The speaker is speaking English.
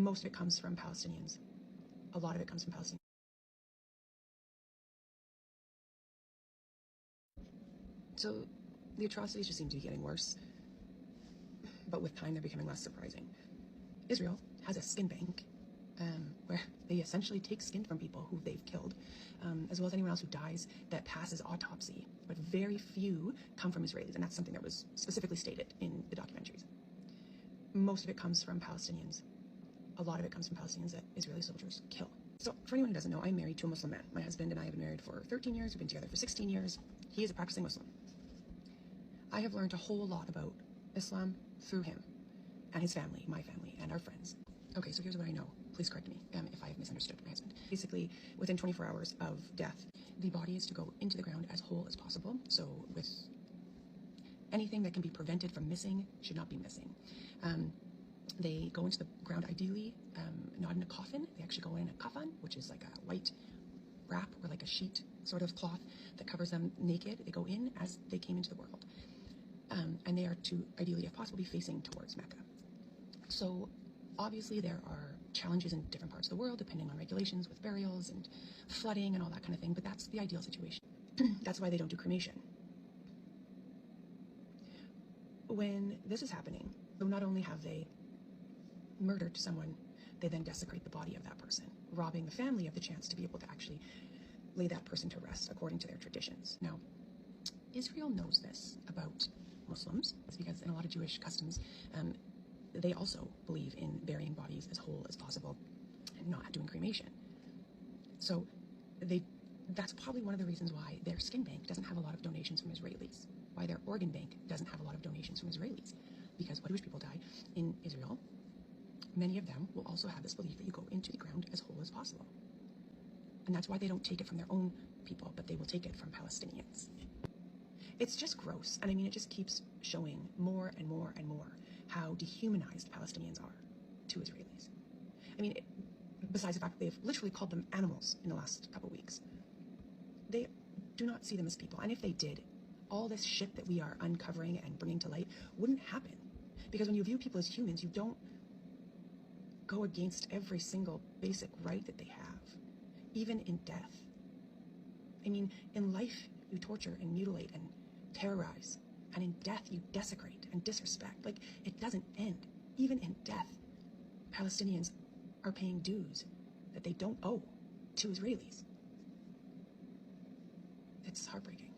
Most of it comes from Palestinians. A lot of it comes from Palestinians. So the atrocities just seem to be getting worse, but with time they're becoming less surprising. Israel has a skin bank where they essentially take skin from people who they've killed, as well as anyone else who dies that passes autopsy, but very few come from Israelis, and that's something that was specifically stated in the documentaries. Most of it comes from Palestinians. A lot of it comes from Palestinians that Israeli soldiers kill. So for anyone who doesn't know, I'm married to a Muslim man. My husband and I have been married for 13 years. We've been together for 16 years. He is a practicing Muslim. I have learned a whole lot about Islam through him and his family, my family, and our friends. Okay, so here's what I know. Please correct me if I have misunderstood my husband. Basically, within 24 hours of death, the body is to go into the ground as whole as possible. So with anything that can be prevented from missing should not be missing. They go into the ground ideally, not in a coffin. They actually go in a kafan, which is like a white wrap or like a sheet sort of cloth that covers them naked. They go in as they came into the world. And they are to, ideally, if possible, be facing towards Mecca. So obviously there are challenges in different parts of the world, depending on regulations with burials and flooding and all that kind of thing, but that's the ideal situation. That's why they don't do cremation. When this is happening, so not only have they murdered someone, they then desecrate the body of that person, robbing the family of the chance to be able to actually lay that person to rest according to their traditions. Now, Israel knows this about Muslims. It's because in a lot of Jewish customs, they also believe in burying bodies as whole as possible and not doing cremation. So that's probably one of the reasons why their skin bank doesn't have a lot of donations from Israelis, why their organ bank doesn't have a lot of donations from Israelis. Because when Jewish people die in Israel, many of them will also have this belief that you go into the ground as whole as possible. And that's why they don't take it from their own people, but they will take it from Palestinians. It's just gross. And I mean, it just keeps showing more and more and more how dehumanized Palestinians are to Israelis. I mean, besides the fact that they've literally called them animals in the last couple of weeks, they do not see them as people. And if they did, all this shit that we are uncovering and bringing to light wouldn't happen. Because when you view people as humans, you don't go against every single basic right that they have, even in death. I mean, in life, you torture and mutilate and terrorize, and in death, you desecrate and disrespect. Like, it doesn't end. Even in death, Palestinians are paying dues that they don't owe to Israelis. It's heartbreaking.